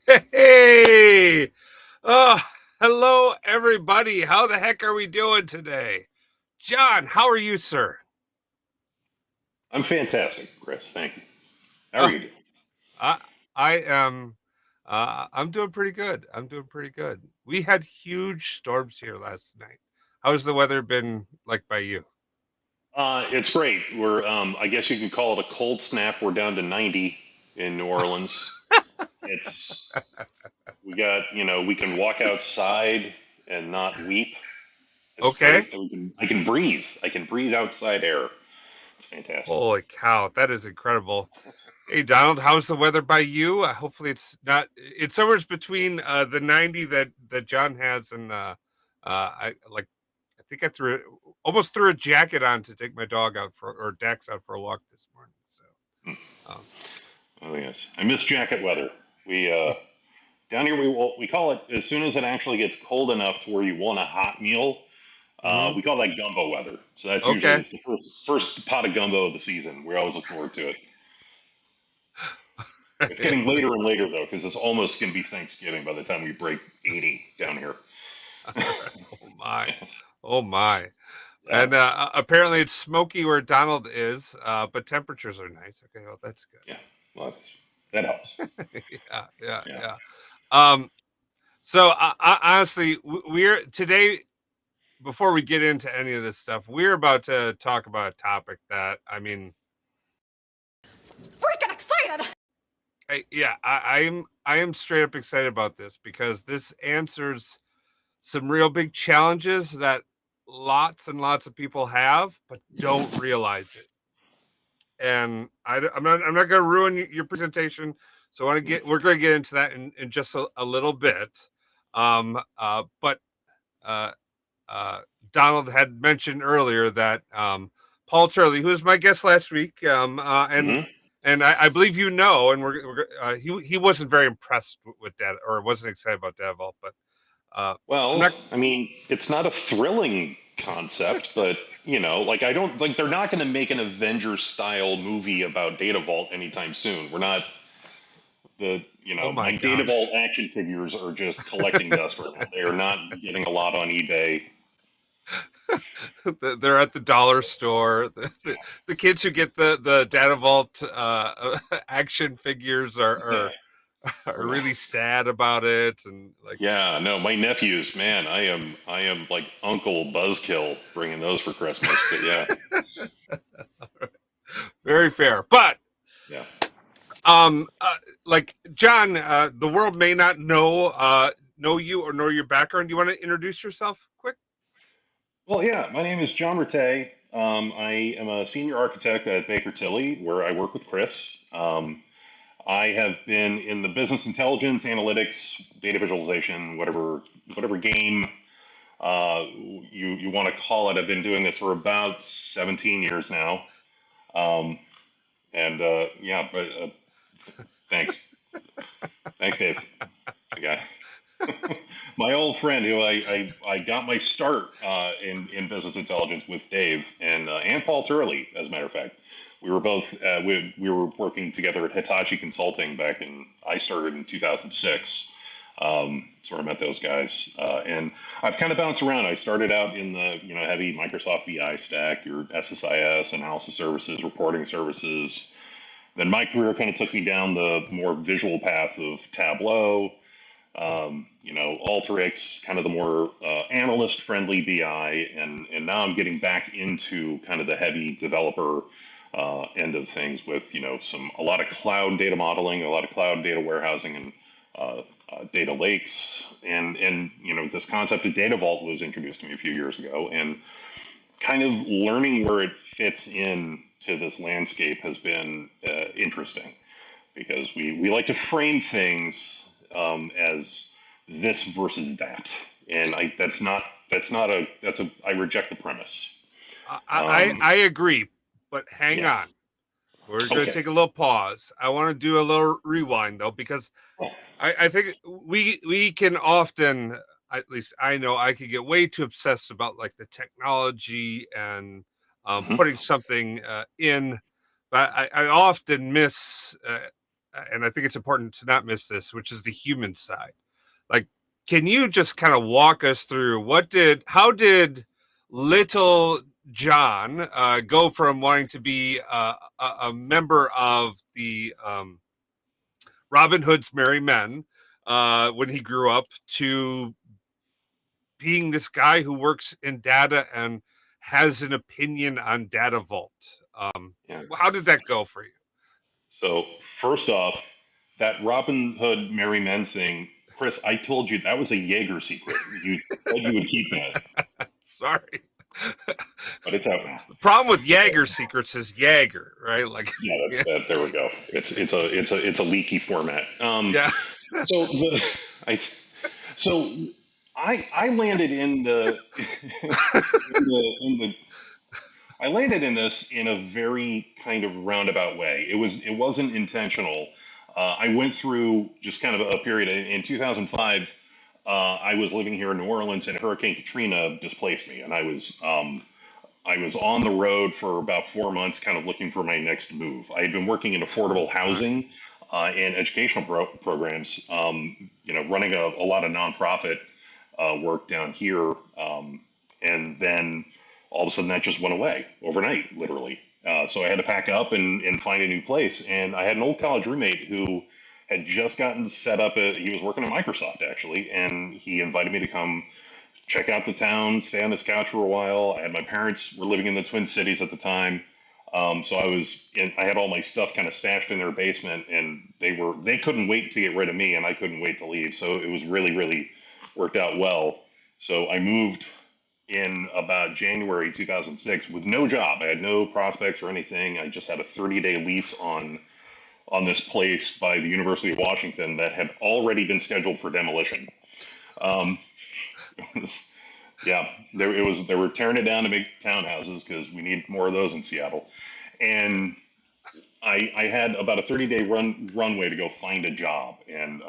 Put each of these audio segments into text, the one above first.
Hey! Oh, hello, everybody. How the heck are we doing today? John, how are you, sir? I'm fantastic, Chris. Thank you. How are Oh, you doing? I, I am. I'm doing pretty good. I'm doing pretty good. We had huge storms here last night. How's the weather been like by you? It's great. I guess you can call it a cold snap. We're down to 90 in New Orleans. It's, we can walk outside and not weep. It's Okay. great. I can breathe. I can breathe outside air. It's fantastic. Holy cow, that is incredible. Hey, Donald, how's the weather by you? Hopefully, it's not. It's somewhere between the 90 that John has and I like. I think I almost threw a jacket on to take my dog out or Dax out for a walk this morning. So, Hmm. um, Oh yes, I miss jacket weather. We down here we call it as soon as it actually gets cold enough to where you want a hot meal. mhm. We call that gumbo weather. So that's usually Okay. it's the first pot of gumbo of the season. We always look forward to it. It's getting later and later though, because it's almost going to be Thanksgiving by the time we break 80 down here. Oh my, oh my, Yeah, and apparently it's smoky where Donald is, but temperatures are nice. Okay, well that's yeah. Well, that helps. good. Yeah, yeah, Yeah. yeah. Um, so honestly, we're today. Before we get into any of this stuff, we're about to talk about a topic that Freaking excited! I am straight up excited about this because this answers some real big challenges that lots and lots of people have but don't realize it. And I'm not going to ruin your presentation, so we're going to get into that in just a little bit. But uh, uh, Donald had mentioned earlier that Paul Turley, who was my guest last week, Hmm. and I believe you know, and he wasn't very impressed with that or wasn't excited about that at all. But I'm Well, not. I mean, it's not a thrilling concept, but like I don't like they're not going to make an Avengers style movie about Data Vault anytime soon. We're not Oh my my Data Vault gosh. action figures are just collecting dust right now. They are not getting a lot on eBay. They're at the dollar store. The kids who get the Data Vault action figures are Yeah. really sad about it, and like, Yeah, no, my nephews, man, I am like Uncle Buzzkill bringing those for Christmas. But yeah, very fair. But yeah. um, uh, like John, the world may not know you or know your background. Do you want to introduce yourself quick? Well, yeah, my name is John Ratte. I am a senior architect at Baker Tilly, where I work with Chris. I have been in the business intelligence, analytics, data visualization, whatever game you want to call it. I've been doing this for about 17 years now. Um, and yeah, but thanks, thanks, Dave. The guy. My old friend who I got my start in business intelligence with Dave and Paul Turley, as a matter of fact. We were both we were working together at Hitachi Consulting back in I started in 2006. Sort of met those guys, and I've kind of bounced around. I started out in the heavy Microsoft BI stack, your SSIS, analysis services, reporting services. Then my career kind of took me down the more visual path of Tableau, Alteryx, kind of the more analyst-friendly BI, and now I'm getting back into kind of the heavy developer end of things with a lot of cloud data modeling, a lot of cloud data warehousing, and data lakes, and this concept of data vault was introduced to me a few years ago, and kind of learning where it fits in to this landscape has been interesting because we like to frame things as this versus that, and I reject the premise. I agree, but hang Yeah. on. We're going to Okay. take a little pause. I want to do a little rewind though, because Oh, I think we can often, at least I know, I could get way too obsessed about like the technology and mhm. putting something in, but I often miss. and I think it's important to not miss this, which is the human side. Like, can you just kind of walk us through how did little John go from wanting to be a member of the Robin Hood's Merry Men when he grew up to being this guy who works in data and has an opinion on Data Vault? Yeah. How did that go for you? So first off, that Robin Hood Merry Men thing, Chris, I told you that was a Jaeger secret. You said you would keep that, Sorry. but it's out now. The problem with Jaeger secrets is Jaeger, right? Like, Yeah, that's yeah, that. There we go. It's a leaky format. yeah. So the I so I landed in the in the I landed in this in a very kind of roundabout way. It wasn't intentional. I went through just kind of a period in 2005. I was living here in New Orleans, and Hurricane Katrina displaced me, and I was on the road for about 4 months, kind of looking for my next move. I had been working in Oh, affordable my. housing and educational programs, running a lot of nonprofit work down here. And then all of a sudden that just went away overnight, literally. So I had to pack up and find a new place. And I had an old college roommate who had just gotten set up. He was working at Microsoft, actually, and he invited me to come check out the town, stay on his couch for a while. I had my parents were living in the Twin Cities at the time, so I had all my stuff kind of stashed in their basement, and they couldn't wait to get rid of me, and I couldn't wait to leave. So it was really worked out well. So I moved in about January 2006 with no job. I had no prospects or anything. I just had a 30-day lease on this place by the University of Washington that had already been scheduled for demolition. Um, yeah, they were tearing it down to make townhouses because we need more of those in Seattle. And I had about a 30-day runway to go find a job, and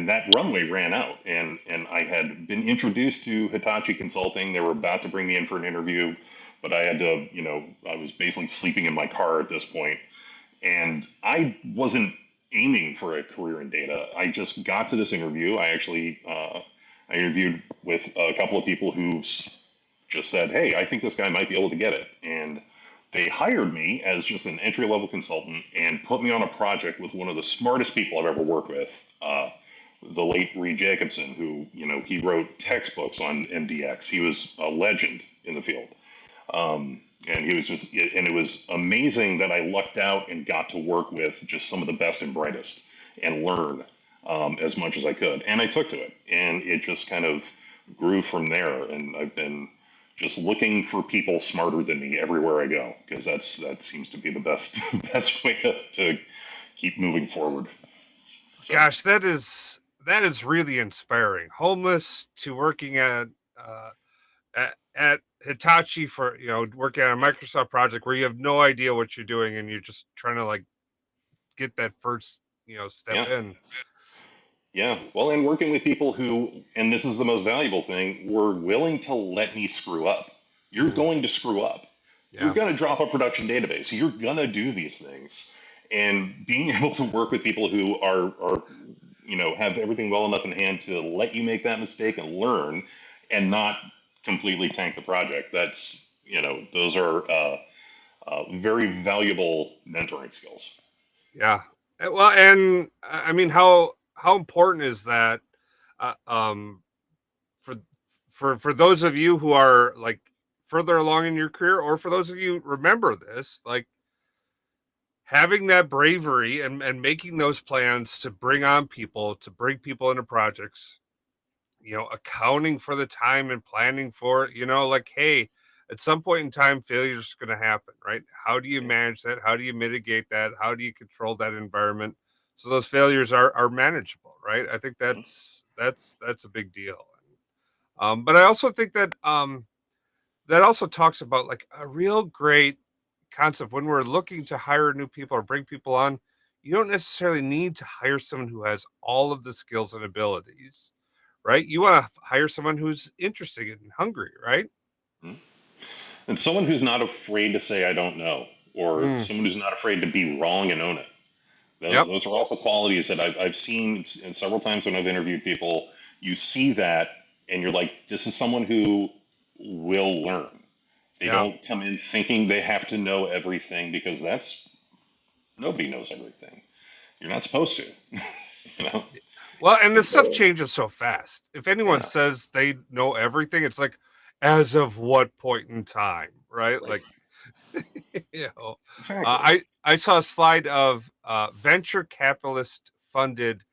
that runway ran out. And I had been introduced to Hitachi Consulting. They were about to bring me in for an interview, but I had to, I was basically sleeping in my car at this point, and I wasn't aiming for a career in data. I just got to this interview. I interviewed with a couple of people who just said, "Hey, I think this guy might be able to get it," and they hired me as just an entry level consultant and put me on a project with one of the smartest people I've ever worked with, the late Reed Jacobson, who he wrote textbooks on MDX. He was a legend in the field. And it was amazing that I lucked out and got to work with just some of the best and brightest and learn as much as I could. And I took to it, and it just kind of grew from there. And I've been just looking for people smarter than me everywhere I go, because that seems to be the best best way to keep moving forward. So Gosh, that is really inspiring. Homeless to working uh, at Hitachi for working on a Microsoft project where you have no idea what you're doing and you're just trying to like get that first step yeah, in. yeah. Well, and working with people who, and this is the most valuable thing, were willing to let me screw up. You're Mm, going to screw up. You're yeah, going to drop a production database. You're going to do these things. And being able to work with people who are have everything well enough in hand to let you make that mistake and learn and not completely tank the project, those are very valuable mentoring skills. yeah. Well, and I mean, how important is that uh, um, for for those of you who are like further along in your career, or for those of you remember this, like having that bravery and making those plans to bring on people, to bring people into projects, accounting for the time and planning for it, like, hey, at some point in time, failure is going to happen, right? How do you Yeah. manage that? How do you mitigate that? How do you control that environment so those failures are manageable, right? I think Mhm. that's a big deal. But I also think that also talks about like a real great concept when we're looking to hire new people or bring people on. You don't necessarily need to hire someone who has all of the skills and abilities, right? You want to hire someone who's interested and hungry, right? Mhm. And someone who's not afraid to say, I don't know, or Mm, someone who's not afraid to be wrong and own it. Yep. Those are also qualities that I've seen several times when I've interviewed people. You see that, and you're like, this is someone who will learn. They Yeah. don't come in thinking they have to know everything, because that's nobody knows everything. You're not supposed to, you know. Well, and And this stuff so, changes so fast. If anyone yeah, says they know everything, it's like, as of what point in time, right? right, Like, you know, exactly. I saw a slide of venture capitalist funded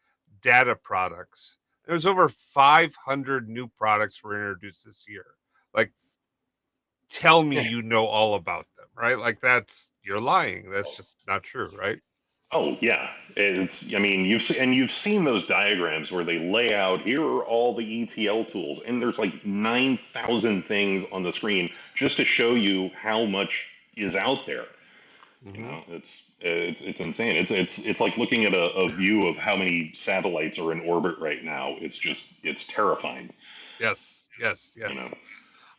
data products. There was over 500 new products were introduced this year. Like, tell me Yeah. you know all about them, right? Like, that's you're lying. That's just not true, right? Oh yeah, it's. I mean, you've seen those diagrams where they lay out, here are all the ETL tools, and there's like 9,000 things on the screen just to show you how much is out there. You Hmm. know, it's insane. It's like looking at a view of how many satellites are in orbit right now. It's terrifying. Yes, yes, You know. yes.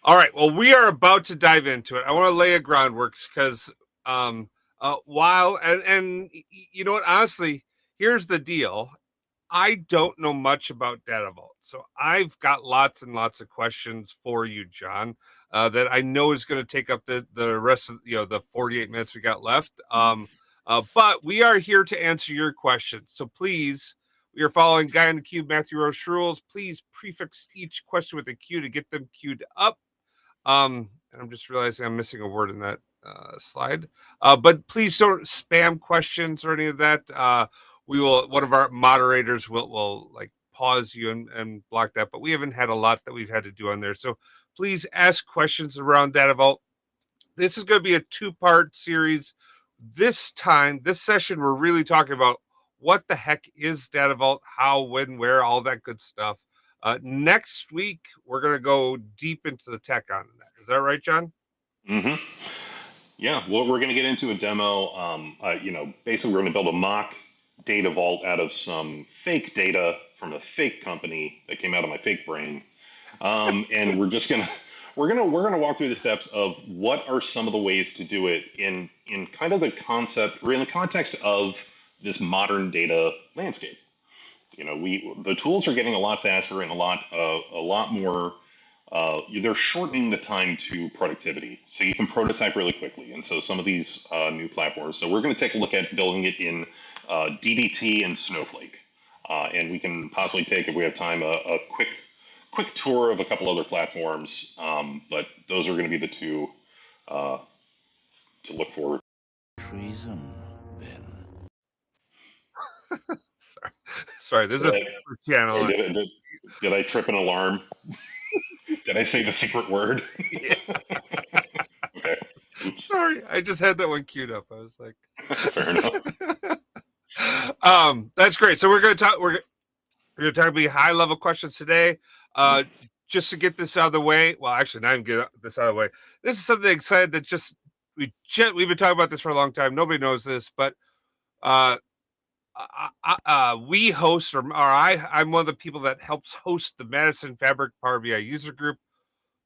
All right. Well, we are about to dive into it. I want to lay a groundwork because while and you know what, honestly, here's the deal. I don't know much about Data Vault, so I've got lots and lots of questions for you, John, that I know is going to take up the rest of the 48 minutes we got left. But we are here to answer your questions, so please. We are following Guy in the Cube, Matthew Roche rules. Please prefix each question with a Q to get them queued up. And I'm just realizing I'm missing a word in that slide. But please don't spam questions or any of that. We will. One of our moderators will like pause you and block that. But we haven't had a lot that we've had to do on there. So please ask questions around Data Vault. This is going to be a two-part series. This session, we're really talking about what the heck is Data Vault, how, when, where, all that good stuff. Next week, we're going to go deep into the tech on that. Is that right, John? Hmm. Yeah, well, we're going to get into a demo. Basically, we're going to build a mock data vault out of some fake data from a fake company that came out of my fake brain, and we're gonna walk through the steps of what are some of the ways to do it in kind of the concept or in the context of this modern data landscape. The tools are getting a lot faster and a lot more. They're shortening the time to productivity, so you can prototype really quickly. And so some of these new platforms. So we're going to take a look at building it in DBT and Snowflake, and we can possibly take, if we have time, a quick tour of a couple other platforms. But those are going to be the two to look for. Treason, then. Sorry, this is Did a I, sorry, channel. did I trip an alarm? Did I say the secret word? Yeah, Okay. Oops. sorry, I just had that one queued up. I was like, Fair enough. that's great. So we're going to talk. We're going to talk about high level questions today. Uh, just to get this out of the way. Well, actually, not even get this out of the way. This is something exciting that we've been talking about this for a long time. Nobody knows this, but uh, we host, or I'm one of the people that helps host the Madison Fabric Power BI user group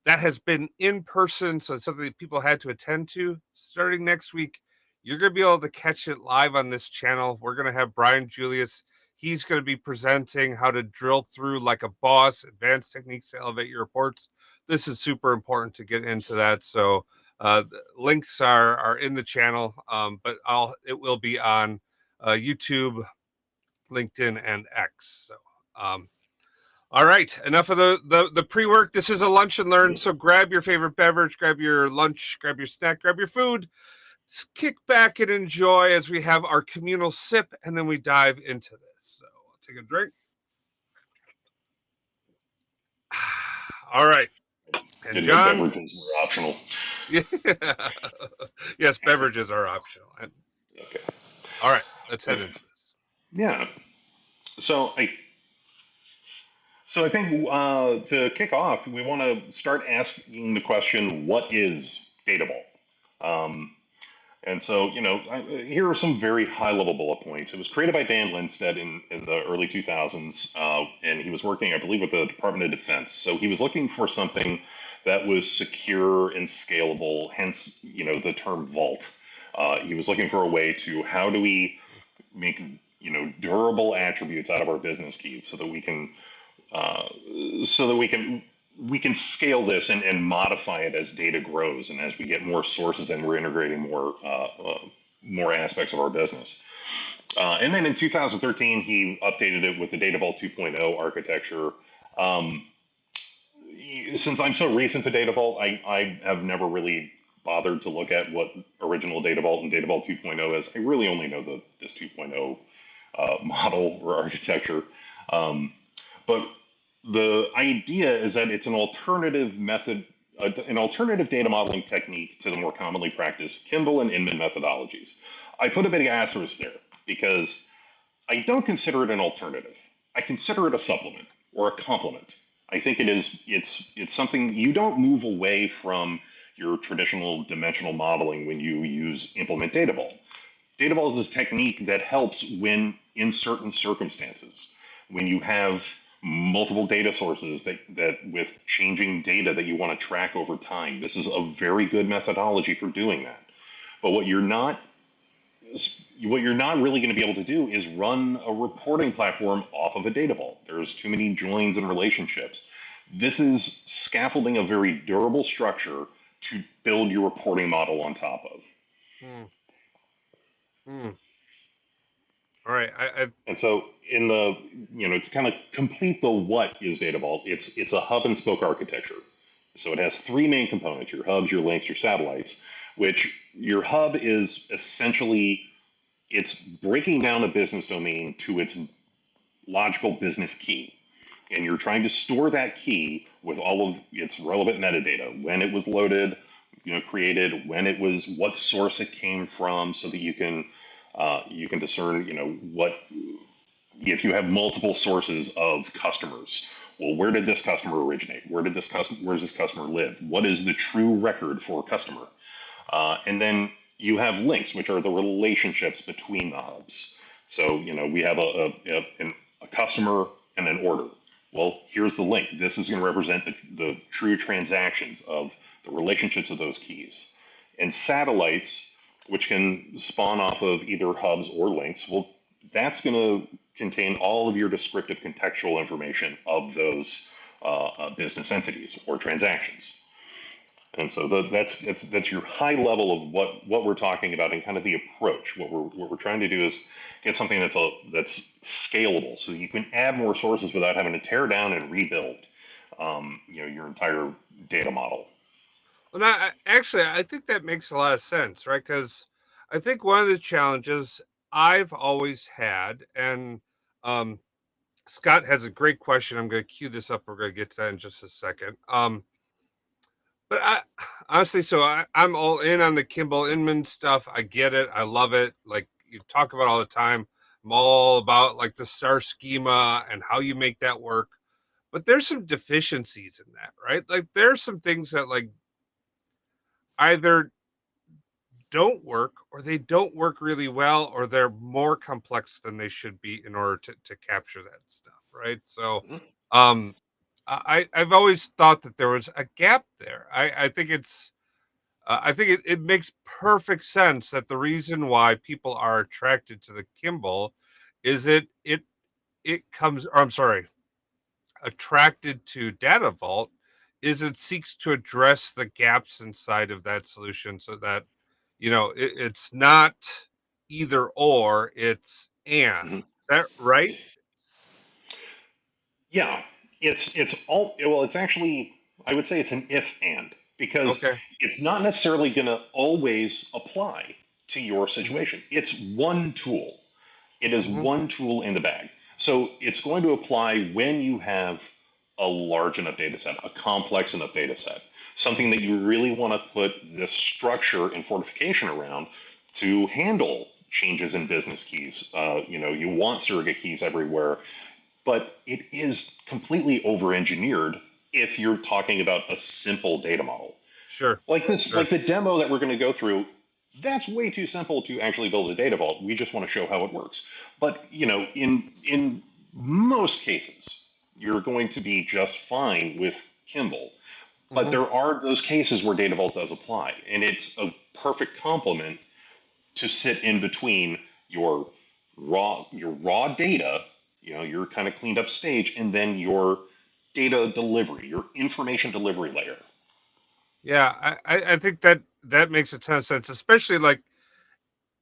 that has been in person. So it's something that people had to attend to. Starting next week, you're going to be able to catch it live on this channel. We're going to have Brian Julius. He's going to be presenting how to drill through like a boss, advanced techniques to elevate your reports. This is super important to get into that. So links are in the channel, but it will be on YouTube, LinkedIn, and X. So all right, enough of the pre-work. This is a lunch and learn, so grab your favorite beverage, grab your lunch, grab your snack, grab your food, kick back and enjoy as we have our communal sip, and then we dive into this. So I'll take a drink. All right, and Didn't know John, beverages were optional. yeah. Yes, beverages are optional. And Okay. all right, let's head Okay. into this. Yeah. So I so I think to kick off, we want to start asking the question, what is data vault? And so, here are some very high level bullet points. It was created by Dan Lindstedt in the early 2000s, and he was working, I believe, with the Department of Defense. So he was looking for something that was secure and scalable, hence, the term vault. He was looking for a way to, how do we make durable attributes out of our business keys so that we can uh, we can scale this and modify it as data grows and as we get more sources and we're integrating more aspects of our business. And then in 2013, he updated it with the Data Vault 2.0 architecture. Um, since I'm so recent to Data Vault, I have never really bothered to look at what original Data Vault and Data Vault 2.0 is. I really only know this 2.0 model or architecture. But the idea is that it's an alternative method, an alternative data modeling technique to the more commonly practiced Kimball and Inman methodologies. I put a big asterisk there because I don't consider it an alternative. I consider it a supplement or a complement. I think it's something you don't move away from your traditional dimensional modeling when you implement Data Vault. Data Vault is a technique that helps when in certain circumstances, when you have multiple data sources that with changing data that you want to track over time. This is a very good methodology for doing that. But what you're not really going to be able to do is run a reporting platform off of a data vault. There's too many joins and relationships. This is scaffolding a very durable structure to build your reporting model on top of. Hmm. Hmm. All right. And so in the, to kind of complete the what is Data Vault, it's a hub and spoke architecture. So it has three main components: your hubs, your links, your satellites. Which your hub is essentially it's breaking down a business domain to its logical business key. And you're trying to store that key with all of its relevant metadata: when it was loaded, created, when it was, what source it came from, so that you can discern, what if you have multiple sources of customers. Well, where did this customer originate? Where does this customer live? What is the true record for a customer? And then you have links, which are the relationships between the hubs. So, we have a customer and an order. Well, here's the link. This is going to represent the true transactions of the relationships of those keys. And satellites, which can spawn off of either hubs or links, well, that's going to contain all of your descriptive contextual information of those business entities or transactions. And so that's your high level of what we're talking about and kind of the approach. What we're trying to do is get something that's scalable, so you can add more sources without having to tear down and rebuild, your entire data model. Well, actually, I think that makes a lot of sense, right? Because I think one of the challenges I've always had, and um, Scott has a great question. I'm going to cue this up. We're going to get to that in just a second. But honestly, so I'm all in on the Kimball Inman stuff. I get it. I love it. Like you talk about all the time. I'm all about like the star schema and how you make that work. But there's some deficiencies in that, right? Like there's some things that like either don't work or they don't work really well or they're more complex than they should be in order to capture that stuff, right? So um I've always thought that there was a gap there. I think I think it makes perfect sense that the reason why people are attracted to the Kimball is it comes, or I'm sorry, attracted to Data Vault is it seeks to address the gaps inside of that solution so that it's not either or, it's and. Mm-hmm. Is that right? Yeah, it's all well. It's actually, I would say it's an if and, because Okay. it's not necessarily going to always apply to your Hmm. situation. It's one tool. It is Hmm. one tool in the bag. So it's going to apply when you have a large enough data set, a complex enough data set, something that you really want to put this structure and fortification around to handle changes in business keys. You want surrogate keys everywhere, but it is completely over engineered if you're talking about a simple data model. Sure. Like Sure. the demo that we're going to go through, that's way too simple to actually build a data vault. We just want to show how it works. But in most cases, you're going to be just fine with Kimball. But Hmm. there are those cases where data vault does apply, and it's a perfect complement to sit in between your raw data, your kind of cleaned up stage, and then your data delivery, your information delivery layer. Yeah, I think that makes a ton of sense, especially like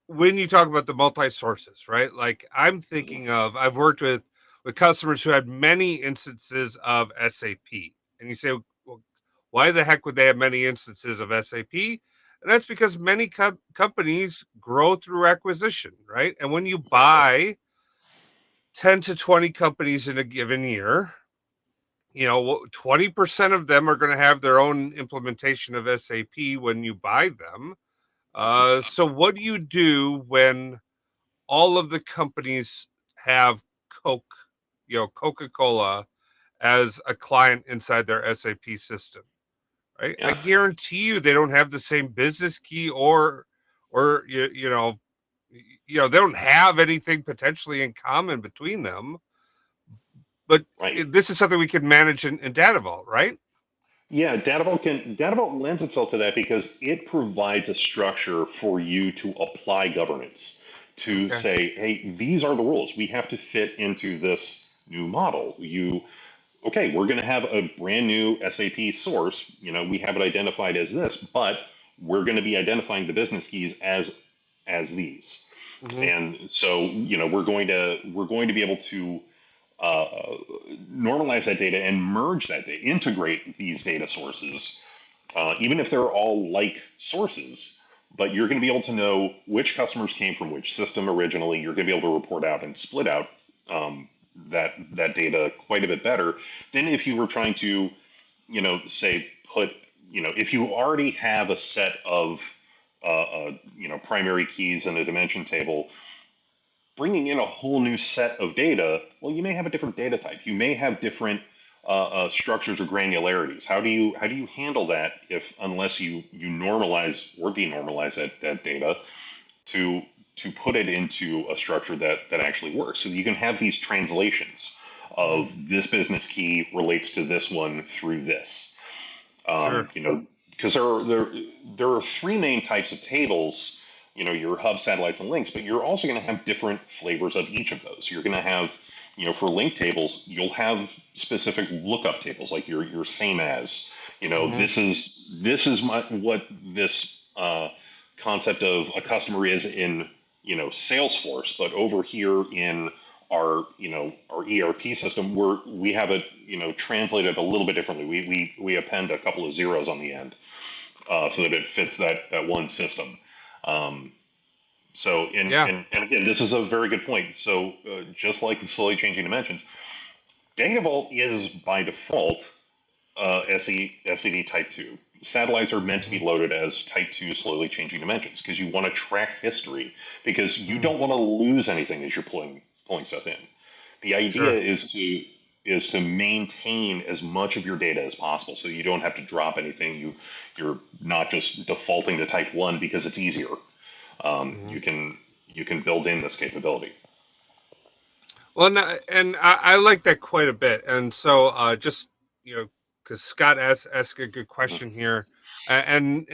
when you talk about the multi sources, right? Like I'm thinking of, I've worked with customers who had many instances of SAP, and you say, well, why the heck would they have many instances of SAP? And that's because many companies grow through acquisition, right? And when you Exactly. buy 10 to 20 companies in a given year, 20% of them are going to have their own implementation of SAP when you buy them. So what do you do when all of the companies have Coke, Coca-Cola as a client inside their SAP system, right? I Yeah. guarantee you they don't have the same business key or they don't have anything potentially in common between them. But Right. this is something we can manage in Data Vault, right? Yeah, Data Vault lends itself to that because it provides a structure for you to apply governance, to Okay. say, hey, these are the rules. We have to fit into this new model. Okay, we're going to have a brand new SAP source. We have it identified as this, but we're going to be identifying the business keys as these. Mm-hmm. And so, we're going to be able to uh, normalize that data and merge that data, integrate these data sources, even if they're all like sources. But you're going to be able to know which customers came from which system originally. You're going to be able to report out and split out that data quite a bit better than if you were trying to, say if you already have a set of primary keys in a dimension table, bringing in a whole new set of data, well, you may have a different data type. You may have different structures or granularities. How do you handle that if unless you normalize or denormalize that data to put it into a structure that actually works? So you can have these translations Mm-hmm. of this business key relates to this one through this. Sure. Because there are three main types of tables. Your hub, satellites, and links, but you're also going to have different flavors of each of those. You're going to have, for link tables, you'll have specific lookup tables, like your same as. Mm-hmm. This is what this concept of a customer is in Salesforce, but over here in our ERP system, we have it translated a little bit differently. We append a couple of zeros on the end so that it fits that one system. Um, so Yeah. and again, this is a very good point. So just like the slowly changing dimensions, Data Vault is by default SED Type 2. Satellites are meant to Mm-hmm. be loaded as Type 2 slowly changing dimensions because you want to track history because you Mm. don't want to lose anything as you're pulling stuff in. The idea Sure. is to maintain as much of your data as possible so you don't have to drop anything. You're not just defaulting to Type 1 because it's easier. Mm-hmm. You can build in this capability. Well, and I like that quite a bit. And so, just because Scott asked a good question here, and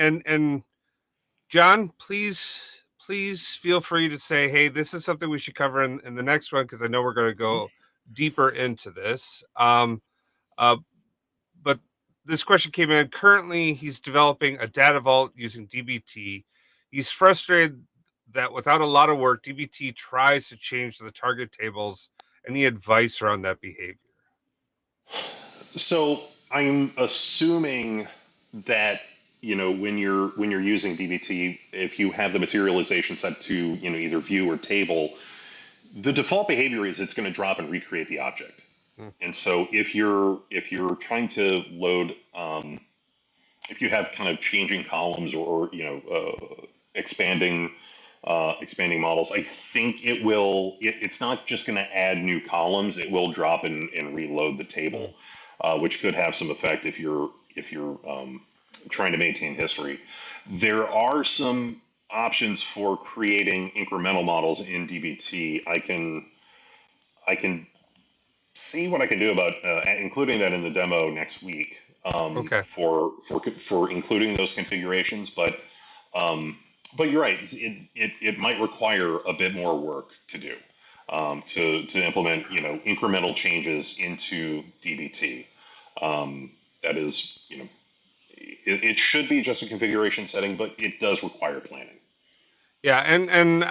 John, please feel free to say, hey, this is something we should cover in the next one because I know we're going to go deeper into this. Uh, but this question came in. Currently, he's developing a data vault using DBT. He's frustrated that without a lot of work, DBT tries to change the target tables. Any advice around that behavior? So I'm assuming that when you're using DBT, if you have the materialization set to either view or table, the default behavior is it's going to drop and recreate the object. Mm, And so if you're trying to load, if you have kind of changing columns or expanding expanding models, I think it's not just going to add new columns. It will drop and reload the table, mm, which could have some effect if you're trying to maintain history. There are some options for creating incremental models in DBT. I can see what I can do about including that in the demo next week, okay. for including those configurations. Um, but you're right; it might require a bit more work to do. to implement incremental changes into DBT. That is, it should be just a configuration setting, but it does require planning. Yeah, and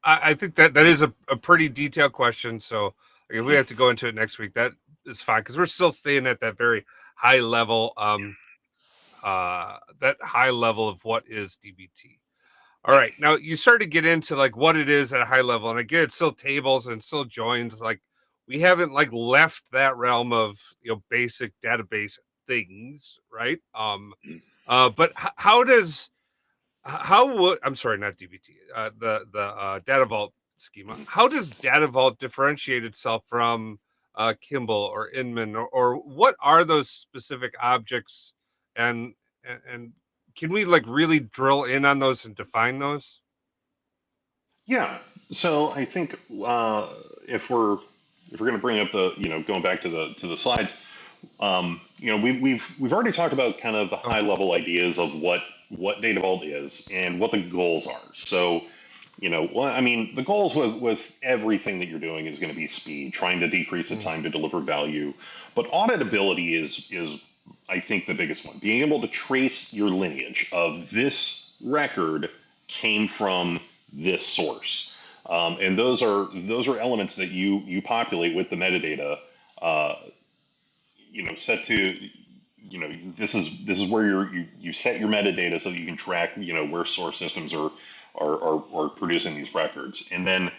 I think that is a pretty detailed question. So if we have to go into it next week, that is fine because we're still staying at that very high level. That high level of what is DBT. All Yeah. right, now you start to get into like what it is at a high level, and again, it's still tables and still joins. Like we haven't like left that realm of basic database things, right? But how does how would I'm sorry, not DBT, the Data Vault schema. How does Data Vault differentiate itself from Kimball or Inman, or what are those specific objects, and and can we like really drill in on those and define those? Yeah. So I think if we're going to bring up the going back to the slides, we've already talked about kind of the Oh, high level ideas of what Data Vault is and what the goals are. So well, I mean, the goals with everything that you're doing is going to be speed, trying to decrease the mm, time to deliver value. But auditability is I think the biggest one. Being able to trace your lineage of this record came from this source, and those are elements that you populate with the metadata. Uh, set to this is where you set your metadata so that you can track where source systems are producing these records, and then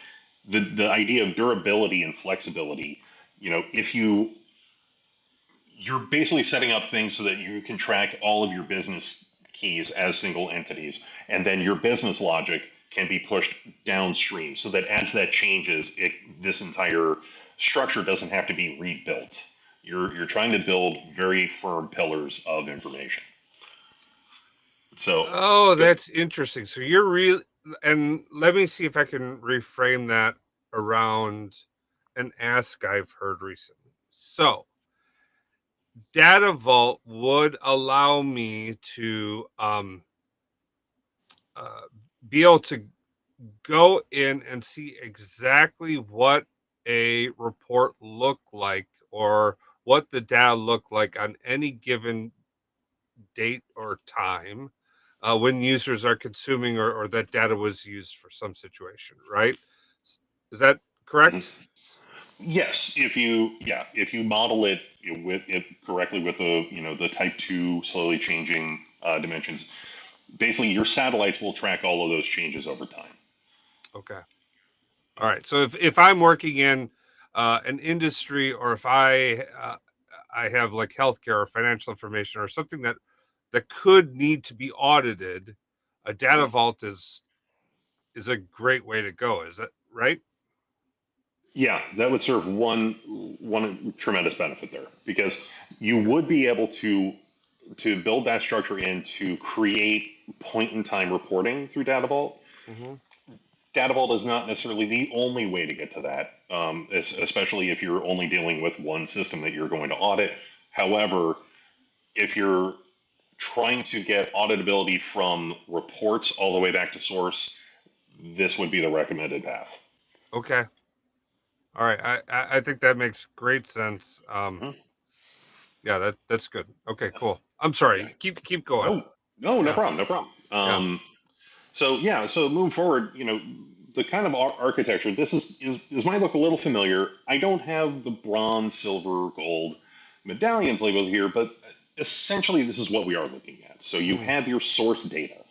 the idea of durability and flexibility. If you're basically setting up things so that you can track all of your business keys as single entities, and then your business logic can be pushed downstream so that as that changes, this entire structure doesn't have to be rebuilt. You're trying to build very firm pillars of information. So, oh, that's interesting. So you're real, and let me see if I can reframe that around an ask I've heard recently. So Data Vault would allow me to uh, be able to go in and see exactly what a report looked like or what the data looked like on any given date or time when users are consuming or that data was used for some situation, right? Is that mhm. correct? Yes, if you model it with it correctly with the type 2 slowly changing dimensions, basically your satellites will track all of those changes over time. Okay. All right. So if I'm working in an industry, or if I have like healthcare or financial information or something that could need to be audited, a data Mhm. vault is a great way to go. Is that right? Yeah, that would serve one tremendous benefit there, because you would be able to build that structure in to create point in time reporting through Data Vault. Mm-hmm. Data Vault is not necessarily the only way to get to that, especially if you're only dealing with one system that you're going to audit. However, if you're trying to get auditability from reports all the way back to source, this would be the recommended path. Okay. All right. I think that makes great sense. Mhm. Yeah, that's good. Okay, cool. I'm Yeah. sorry. Keep going. No Yeah. problem, no problem. Yeah. So yeah, so moving forward, the kind of architecture. This is might look a little familiar. I don't have the bronze, silver, gold medallions labeled here, but essentially this is what we are looking at. So you Mm, have your source data,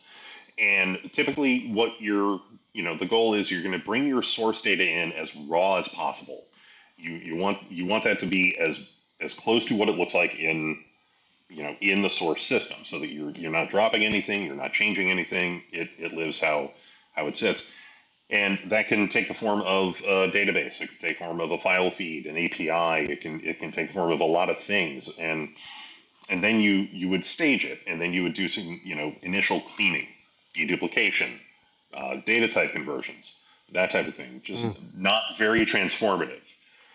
and typically what the goal is, you're going to bring your source data in as raw as possible. You want that to be as close to what it looks like in the source system, so that you're not dropping anything, you're not changing anything. It lives how it sits, and that can take the form of a database. It can take the form of a file feed, an API. It can take the form of a lot of things, and then you would stage it, and then you would do some initial cleaning, deduplication, data type conversions, that type of thing. Just mm. not very transformative.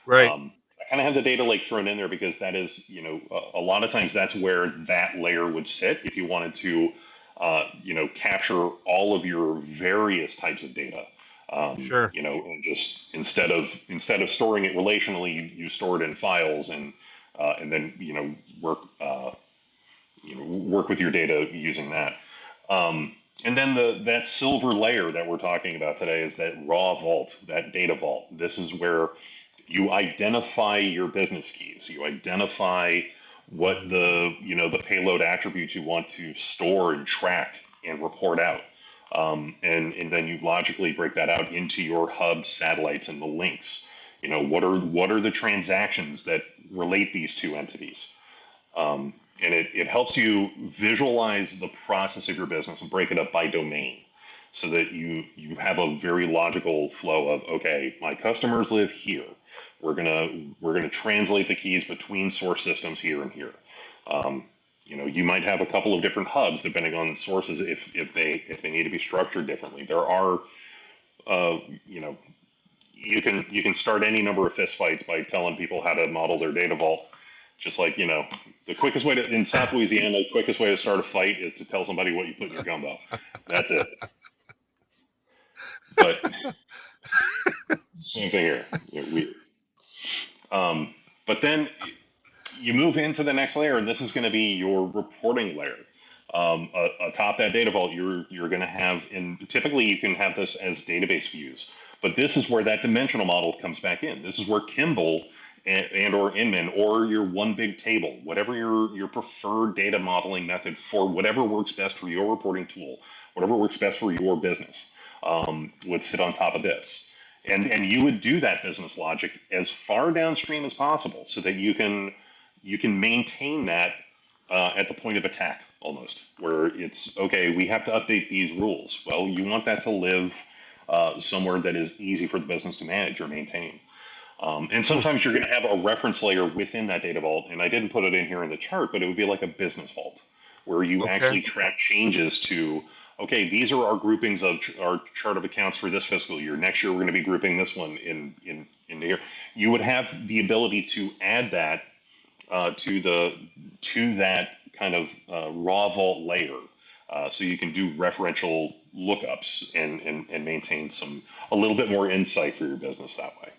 Right. I kind of have the data lake thrown in there because that is, a lot of times that's where that layer would sit if you wanted to, capture all of your various types of data. Sure. And just instead of storing it relationally, you store it in files, and then work with your data using that. And then that silver layer that we're talking about today is that raw vault, that data vault. This is where you identify your business keys. You identify what the payload attributes you want to store and track and report out. And then you logically break that out into your hubs, satellites, and the links. What are the transactions that relate these two entities? And it helps you visualize the process of your business and break it up by domain, so that you have a very logical flow of, okay, my customers live here. We're gonna translate the keys between source systems here and here. You might have a couple of different hubs depending on sources if they need to be structured differently. There are uh, you know you can start any number of fistfights by telling people how to model their data vault. Just like, the quickest way in South Louisiana, the quickest way to start a fight is to tell somebody what you put in your gumbo. That's it. But same thing here. But then you move into the next layer, and this is going to be your reporting layer. Atop that data vault, you're going to have, and typically you can have this as database views, but this is where that dimensional model comes back in. This is where Kimball and or Inman or your one big table, whatever your preferred data modeling method for whatever works best for your reporting tool, whatever works best for your business, would sit on top of this. And you would do that business logic as far downstream as possible, so that you can maintain that at the point of attack, almost, where it's, okay, we have to update these rules. Well, you want that to live somewhere that is easy for the business to manage or maintain. And sometimes you're going to have a reference layer within that data vault, and I didn't put it in here in the chart, but it would be like a business vault, where you actually track changes to, okay, these are our groupings of our chart of accounts for this fiscal year. Next year, we're going to be grouping this one in here. You would have the ability to add that to that kind of raw vault layer, so you can do referential lookups and maintain a little bit more insight for your business that way.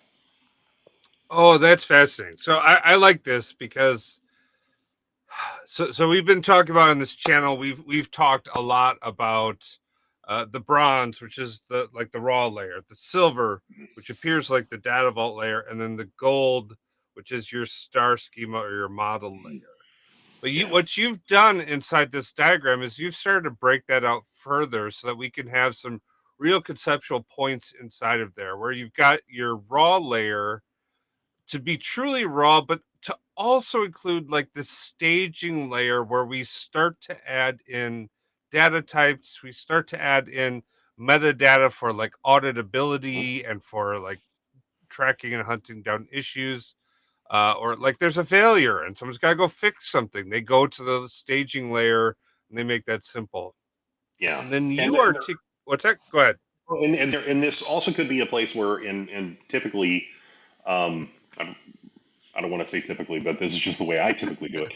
Oh, that's fascinating. So I like this because so we've been talking about on this channel. We've talked a lot about the bronze, which is the raw layer, the silver, which appears like the data vault layer, and then the gold, which is your star schema or your model layer. But Yeah. what you've done inside this diagram is you've started to break that out further so that we can have some real conceptual points inside of there, where you've got your raw layer to be truly raw, but to also include like the staging layer where we start to add in data types, we start to add in metadata for like auditability and for like tracking and hunting down issues. Or like there's a failure and someone's got to go fix something. They go to the staging layer and they make that simple. Yeah. And then And you are what's that? Go ahead. and this also could be a place where, and typically, um, I don't want to say typically, but this is just the way I typically do it.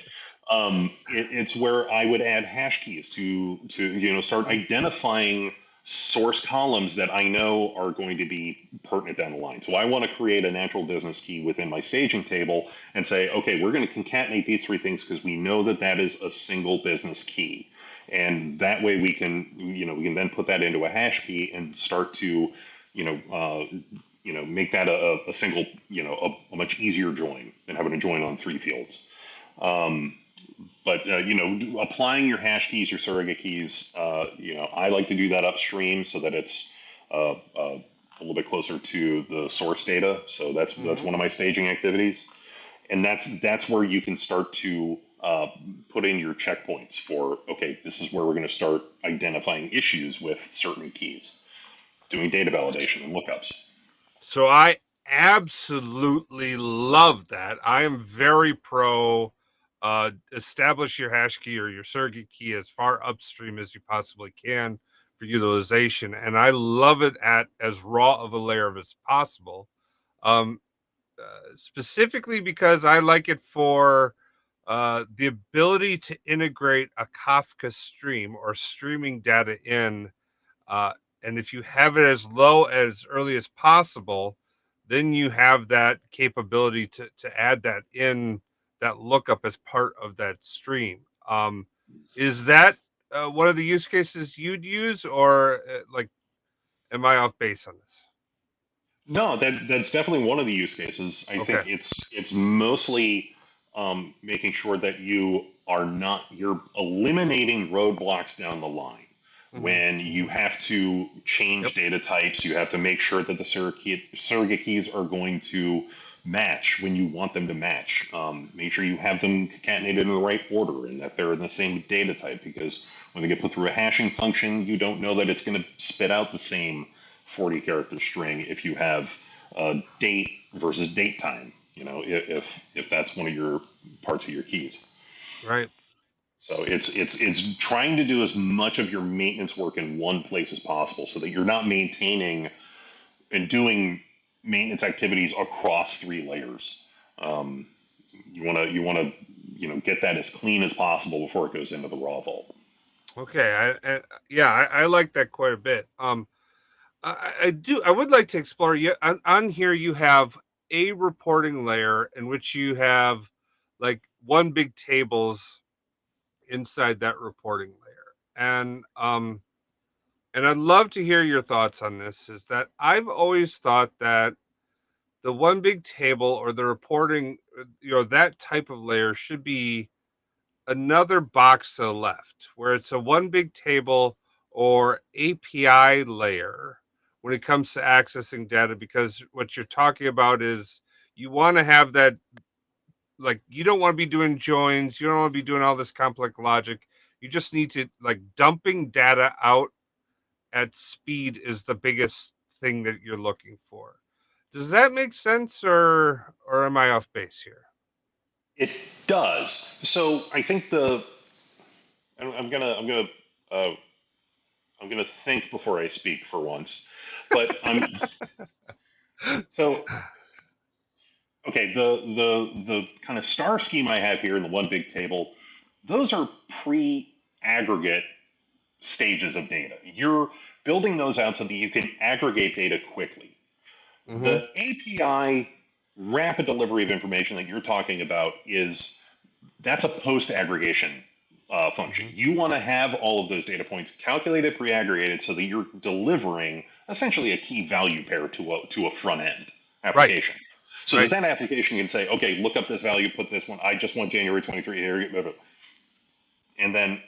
It's where I would add hash keys to start identifying source columns that I know are going to be pertinent down the line. So I want to create a natural business key within my staging table and say, okay, we're going to concatenate these three things because we know that that is a single business key. And that way we can then put that into a hash key and start to, you know, uh, make that a single, a much easier join than having to join on three fields. Um, but applying your hash keys, your surrogate keys, I like to do that upstream so that it's a little bit closer to the source data. So that's one of my staging activities, and that's where you can start to put in your checkpoints for, okay, this is where we're going to start identifying issues with certain keys, doing data validation and lookups. So I absolutely love that. I am very pro establish your hash key or your surrogate key as far upstream as you possibly can for utilization. And I love it at as raw of a layer as possible. Um, Specifically because I like it for the ability to integrate a Kafka stream or streaming data in And if you have it as low as early as possible, then you have that capability to add that in, that lookup as part of that stream. Is that one of the use cases you'd use, or like, am I off base on this? No, that's definitely one of the use cases. I think Okay. it's mostly making sure that you're eliminating roadblocks down the line. Mm-hmm. When you Mm-hmm. have to Yep. change data types, you have to make sure that the surrogate keys are going to match when you want them to match. Make sure you have them concatenated in the right order and that they're in the same data type, because when they get put through a hashing function, you don't know that it's going to spit out the same 40 character string if you have date versus date time, if that's one of your parts of your keys. Right. So it's trying to do as much of your maintenance work in one place as possible, so that you're not maintaining and doing maintenance activities across three layers. Um, you want to get that as clean as possible before it goes into the raw vault. Okay. Yeah, I like that quite a bit. I do. I would like to explore. You on here. You have a reporting layer in which you have like one big tables inside that reporting layer, and I'd love to hear your thoughts on this. Is that I've always thought that the one big table or the reporting, that type of layer should be another box to the left, where it's a one big table or API layer when it comes to accessing data, because what you're talking about is you want to have that, like, you don't want to be doing joins, you don't want to be doing all this complex logic. You just need to, like, dumping data out at speed is the biggest thing that you're looking for. Does that make sense, or am I off base here? It does. So I think uh, I'm gonna think before I speak for once, but so okay. The kind of star scheme I have here in the one big table, those are pre-aggregate stages of data. You're building those out so that you can aggregate data quickly. Mm-hmm. The API rapid delivery of information that you're talking about that's a post aggregation function. Mm-hmm. You want to have all of those data points calculated, pre aggregated, so that you're delivering essentially a key value pair to a front end Right. application. So that Right. that application can say, okay, look up this value, put this one. I just want January 23 here, and then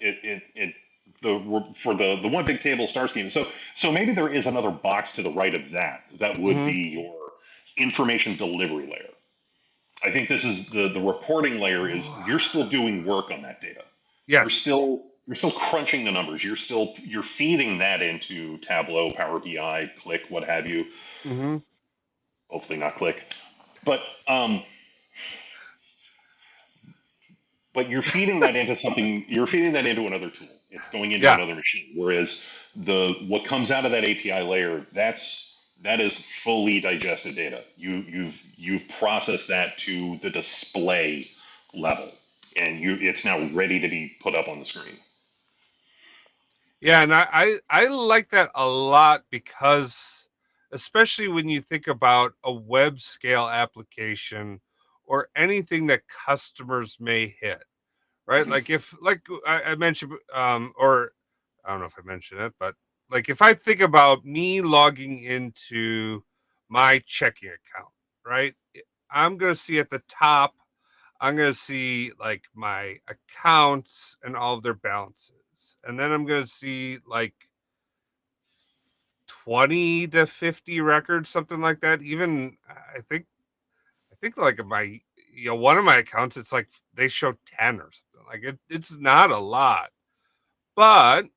for the one big table star scheme. So maybe there is another box to the right of that would Mm-hmm. be your information delivery layer. I think this is the reporting layer. Is You're still doing work on that data. You're Yes. still you're still crunching the numbers. You're feeding that into Tableau, Power BI, Click, what have you. Mm-hmm. Hopefully not Click, but um, but you're feeding that into something. You're feeding that into another tool. It's going into Yeah. another machine. Whereas what comes out of that API layer, that is fully digested data. You've processed that to the display level, and it's now ready to be put up on the screen. Yeah, and I like that a lot, because especially when you think about a web scale application or anything that customers may hit, right? Mhm. Like, if, like I mentioned, or I don't know if I mentioned it, but like if I think about me logging into my checking account, right? I'm gonna see at the top, I'm gonna see like my accounts and all of their balances. And then I'm gonna see like 20 to 50 records, something like that. Even I think like my, one of my accounts, it's like they show 10 or something. Like, it's not a lot. But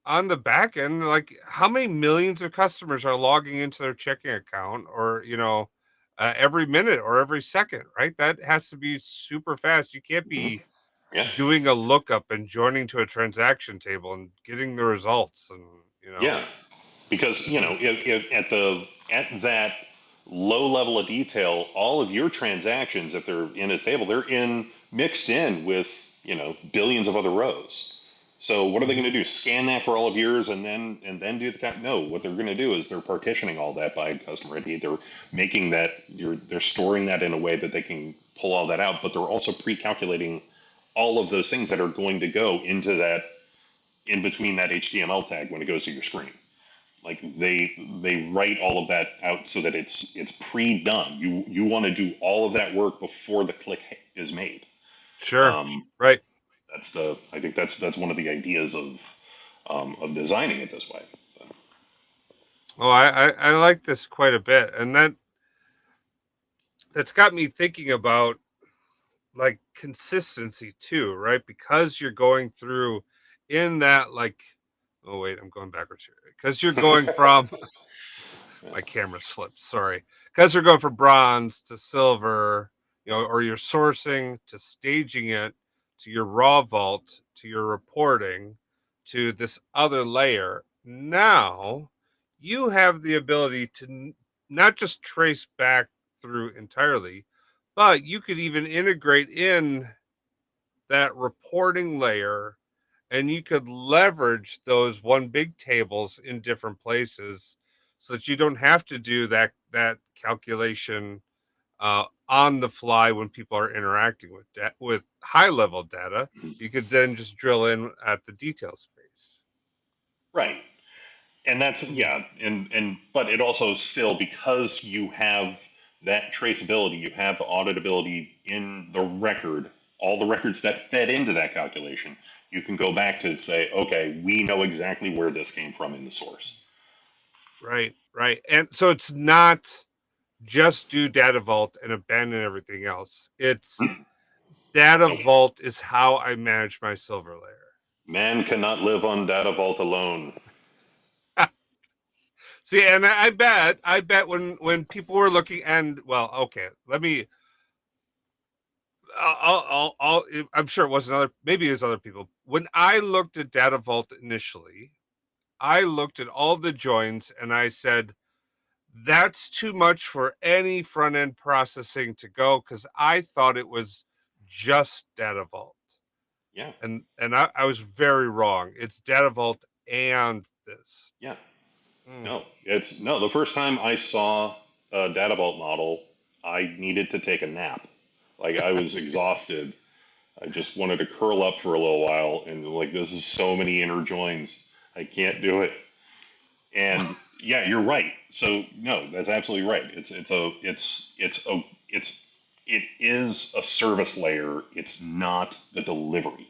on the back end, like, how many millions of customers are logging into their checking account, or every minute or every second, right? That has to be super fast. You can't Mhm. be Yeah, doing a lookup and joining to a transaction table and getting the results, and yeah. Because if at that low level of detail, all of your transactions, if they're in a table, they're in mixed in with billions of other rows. So what are they Mhm. going to do? Scan that for all of yours and then do the count? No, what they're going to do is they're partitioning all that by customer ID. They're making that they're storing that in a way that they can pull all that out, but they're also pre-calculating all of those things that are going to go into that in between that HTML tag when it goes to your screen. Like they write all of that out so that it's pre-done. You want to do all of that work before the click is made. Sure. Um, Right. I think that's one of the ideas of designing it this way. Oh, I like this quite a bit, and that's got me thinking about like consistency too, right? Because you're going through in that like, oh wait, I'm going backwards here. Because you're going from Yeah. my camera slipped. Sorry. Because you're going from bronze to silver, or you're sourcing to staging it to your raw vault to your reporting to this other layer. Now you have the ability to not just trace back through entirely, but you could even integrate in that reporting layer, and you could leverage those one big tables in different places so that you don't have to do that calculation on the fly when people are interacting with high level data. You could then just drill in at the detail space. Right. And that's Mm. yeah, and but it also still, because you have that traceability, you have the auditability in the record, all the records that fed into that calculation. You can go back to say, okay, we know exactly where this came from in the source. Right, right. And so it's not just do data vault and abandon everything else. It's data vault is how I manage my silver layer. Man cannot live on Data Vault alone. See, and I bet when people were looking, and well, okay, let me. I'm sure it wasn't other. Maybe it was other people. When I looked at Data Vault initially, I looked at all the joins and I said, "That's too much for any front end processing to go," because I thought it was just Data Vault, Yeah, and I was very wrong. It's Data Vault and this. yeah. Mm. No, it's no. The first time I saw a Data Vault model, I needed to take a nap. Like, I was exhausted. I just wanted to curl up for a little while, and like, this is so many inner joins. I can't do it. And yeah, you're right. So no, that's absolutely right. It is a service layer. It's not the delivery.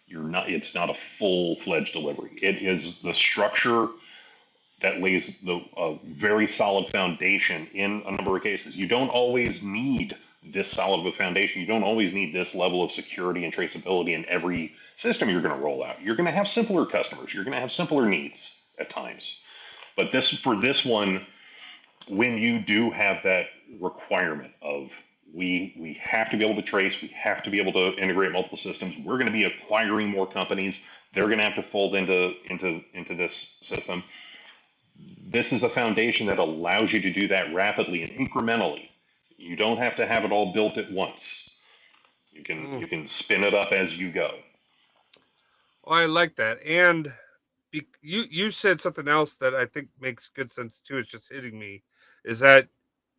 You're not. It's not a full fledged delivery. It is the structure that lays a very solid foundation in a number of cases. You don't always need this solid of a foundation. You don't always need this level of security and traceability in every system you're going to roll out. You're going to have simpler customers. You're going to have simpler needs at times. But this one, when you do have that requirement of we have to be able to trace, we have to be able to integrate multiple systems. We're going to be acquiring more companies. They're going to have to fold into this system. This is a foundation that allows you to do that rapidly and incrementally. You don't have to have it all built at once. Mm. You can spin it up as you go. Oh, I like that. And you said something else that I think makes good sense too. It's just hitting me is that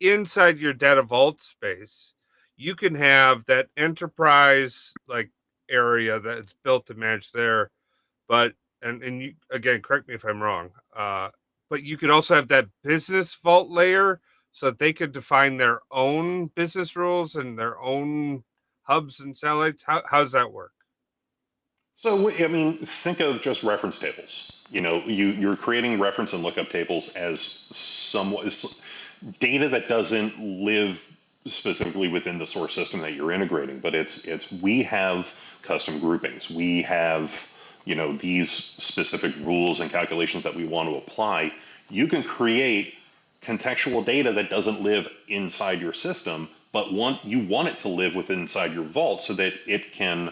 inside your data vault space, you can have that enterprise like area that's built to manage there. But and you again, correct me if I'm wrong. But you could also have that business vault layer so that they could define their own business rules and their own hubs and satellites. How does that work? So, I mean, think of just reference tables. You're creating reference and lookup tables as somewhat data that doesn't live specifically within the source system that you're integrating, but it's we have custom groupings. We have these specific rules and calculations that we want to apply. You can create contextual data that doesn't live inside your system, but you want it to live within inside your vault so that it can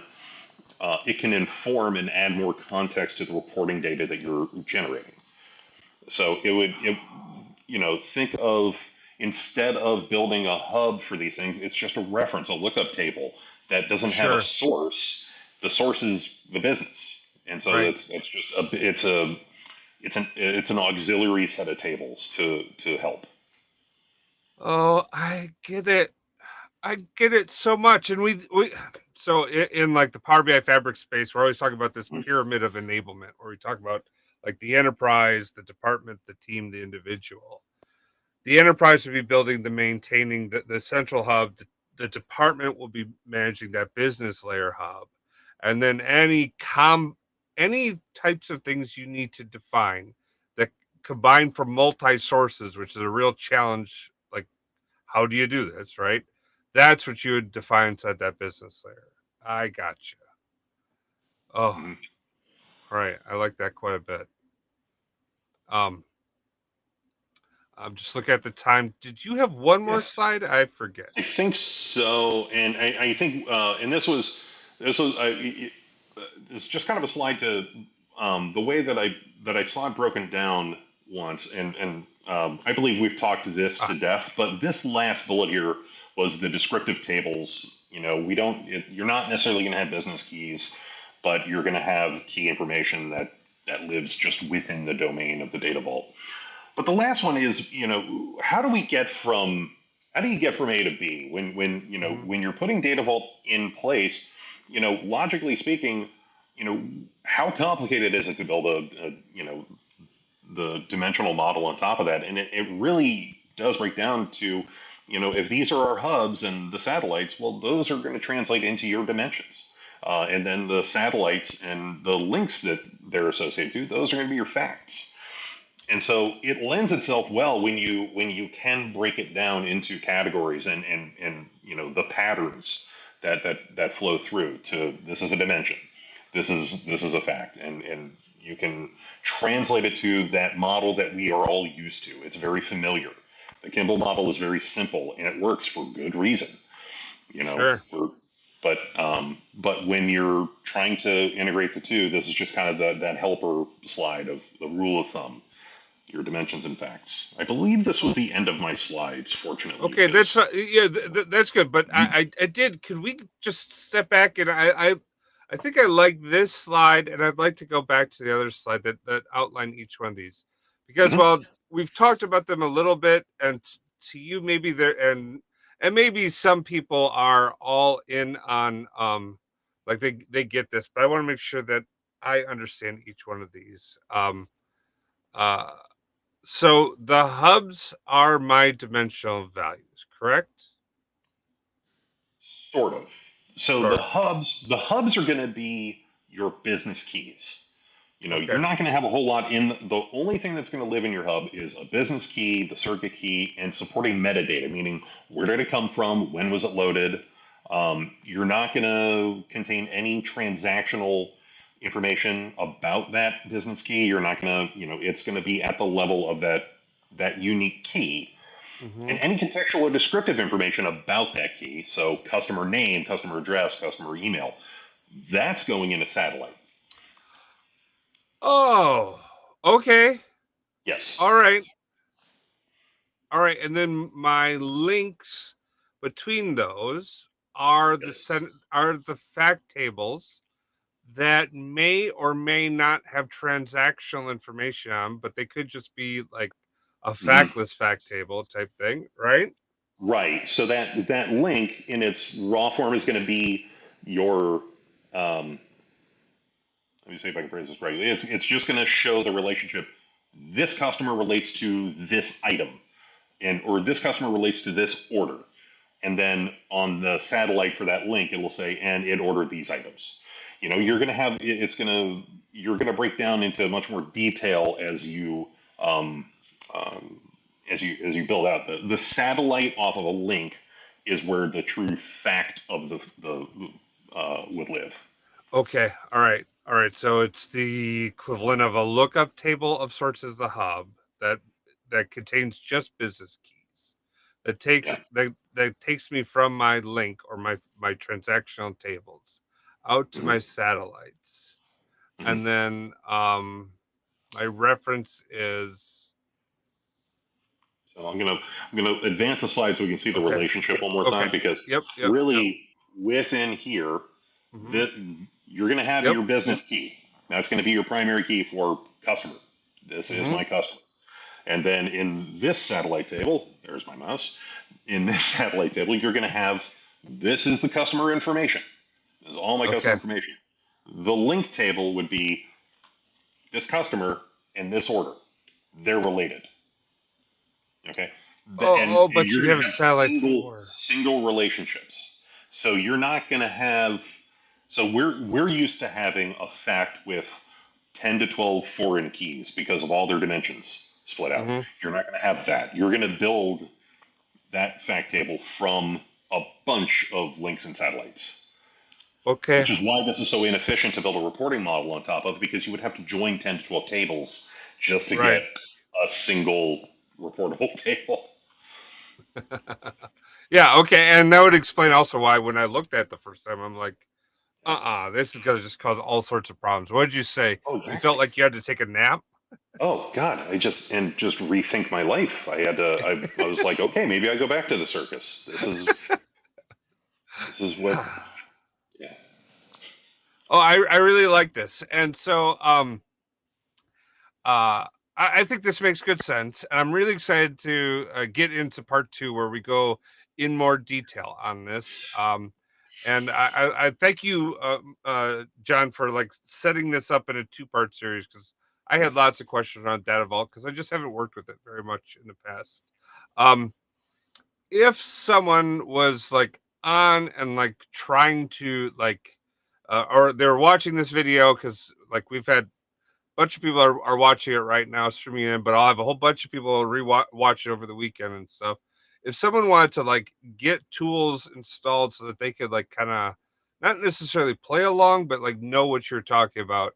inform and add more context to the reporting data that you're generating. So think of, instead of building a hub for these things, it's just a reference, a lookup table that doesn't have a Sure. source. The source is the business. And so Right. that's just it's an auxiliary set of tables to help. Oh, I get it. I get it so much. And we so in like the Power BI Fabric space, we're always talking about this pyramid of enablement, where we talk about like the enterprise, the department, the team, the individual. The enterprise will be building the maintaining the central hub. The department will be managing that business layer hub, and then any types of things you need to define that combine from multi sources, which is a real challenge. Like, how do you do this, right? That's what you would define inside that business layer. I gotcha. Oh, Mm-hmm. all right. I like that quite a bit. Um, I'm just looking at the time. Did you have one Yeah. more slide? I forget. I think so, and I think, and this was it's just kind of a slide to the way that I saw it broken down once, and I believe we've talked this Ah, to death, but this last bullet here was the descriptive tables. You're not necessarily going to have business keys, but you're going to have key information that lives just within the domain of the data vault. But the last one is, how do you get from A to B mhm. when you're putting Data Vault in place? Logically speaking, how complicated is it to build the dimensional model on top of that? And it really does break down to, if these are our hubs and the satellites, well, those are going to translate into your dimensions. And then the satellites and the links that they're associated to, those are going to be your facts. And so it lends itself well when you can break it down into categories and the patterns that flow through to, this is a dimension, this is a fact, and you can translate it to that model that we are all used to. It's very familiar. The Kimball model is very simple and it works for good reason. you know Sure. for, but when you're trying to integrate the two, this is just kind of that helper slide of the rule of thumb, your dimensions and facts. I believe this was the end of my slides, fortunately, Okay, that's because yeah, that's good. But I did. Could we just step back and I think I like this slide, and I'd like to go back to the other slide that outline each one of these, because Mhm. while we've talked about them a little bit, and to you maybe there and maybe some people are all in on like they get this, but I want to make sure that I understand each one of these. Uh so the hubs are my dimensional values, correct? Sort of. So Sort the of. hubs are going to be your business keys. You're Okay. not going to have a whole lot in the only thing that's going to live in your hub is a business key, the circuit key, and supporting metadata, meaning where did it come from, when was it loaded. You're not going to contain any transactional information about that business key. You're not going to, it's going to be at the level of that unique key. Mm-hmm. And any contextual or descriptive information about that key, so customer name, customer address, customer email, that's going in a satellite. Oh, okay. Yes. All right. All right. And then my links between those Yes. are the fact tables that may or may not have transactional information on, but they could just be like a Mhm. factless fact table type thing, right? Right. So that link in its raw form is going to be your. Let me see if I can phrase this correctly. It's just going to show the relationship. This customer relates to this item, and or this customer relates to this order. And then on the satellite for that link, it will say, and it ordered these items. You're going to have you're going to break down into much more detail um, um, as you build out the satellite off of a link is where the true fact of the would live. Okay. All right. All right. So it's the equivalent of a lookup table of sorts as the hub that contains just business keys. Yeah. That takes me from my link or my transactional tables out to hmm my satellites. hmm And then my reference is So I'm gonna advance the slide so we can see the okay. relationship one more time, Okay. because Yep. Yep. Yep. really within here, Mm-hmm. that you're gonna have Yep. your business key. That's going to be your primary key for customer. This is my customer. And then in this satellite table, there's my mouse. In this satellite table, you're going to have this is the customer information. This is all my customer Okay. information. The link table would be this customer in this order. They're related. Okay. And But you're you going have to a have satellite for. single relationships. So you're not going to have. So we're used to having a fact with 10 to 12 foreign keys because of all their dimensions split out. Mm-hmm. You're not going to have that. You're going to build that fact table from a bunch of links and satellites. Okay. Which is why this is so inefficient to build a reporting model on top of, because you would have to join 10 to 12 tables just to get Right. a single reportable table. Yeah. Okay. And that would explain also why when I looked at it the first time, I'm like, this is gonna just cause all sorts of problems. What did you say? Oh, You felt exactly. like you had to take a nap? Oh God, just rethink my life. I was like, okay, maybe I go back to the circus. This is what, yeah. Oh, I really like this. And so I think this makes good sense. And I'm really excited to get into part 2 where we go in more detail on this. And I thank you, John, for like setting this up in a 2-part series because I had lots of questions around Data Vault because I just haven't worked with it very much in the past. Um, if someone was like on and like trying to like, or they're watching this video because like we've had bunch of people are watching it right now, streaming in, but I'll have a whole bunch of people watch it over the weekend and stuff. If someone wanted to like get tools installed so that they could like kind of not necessarily play along, but like know what you're talking about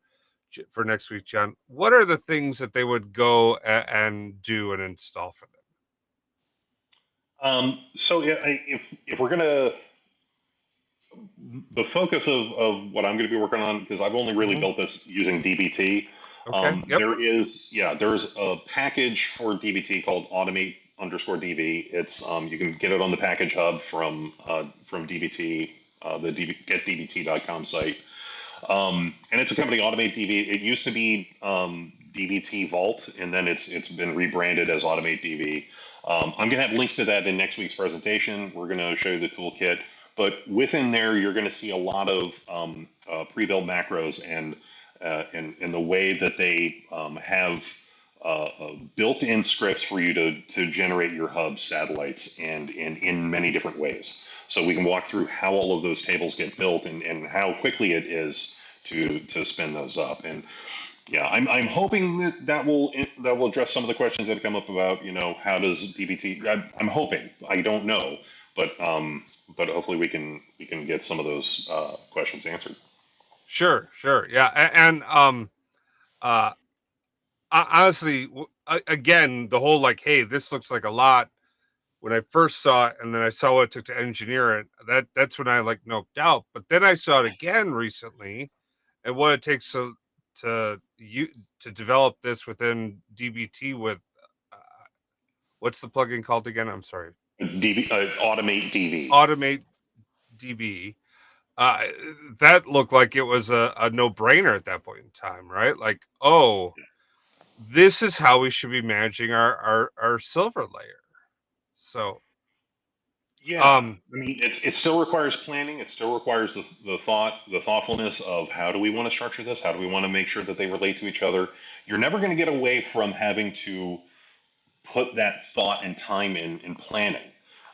for next week, John, what are the things that they would go and do and install for them? So yeah, if we're gonna the focus of what I'm going to be working on, because I've only really Hmm. built this using DBT. Okay. Yep. There's a package for DBT called automate underscore DB. It's you can get it on the package hub from DBT, the getdbt.com site. And it's a company, Automate DB. It used to be DBT Vault, and then it's been rebranded as Automate DB. I'm going to have links to that in next week's presentation. We're going to show you the toolkit, but within there, you're going to see a lot of pre-built macros and the way that they have built-in scripts for you to generate your hub satellites and in many different ways. So we can walk through how all of those tables get built and how quickly it is to spin those up. And yeah, I'm hoping that will address some of the questions that have come up about how does DBT. I'm hoping. I don't know, but hopefully we can get some of those questions answered. Sure. Sure. Yeah. And uh, honestly, again, the whole like, hey, this looks like a lot when I first saw it, and then I saw what it took to engineer it. That's when I like noped out. But then I saw it again recently, and what it takes to you to develop this within DBT with uh, what's the plugin called again? I'm sorry, Automate DV. Automate DB. Uh, that looked like it was a no brainer at that point in time, right? Like, oh, this is how we should be managing our silver layer. So, Yeah, um, I mean, it still requires planning. It still requires the thoughtfulness of how do we want to structure this? How do we want to make sure that they relate to each other? You're never going to get away from having to put that thought and time in planning.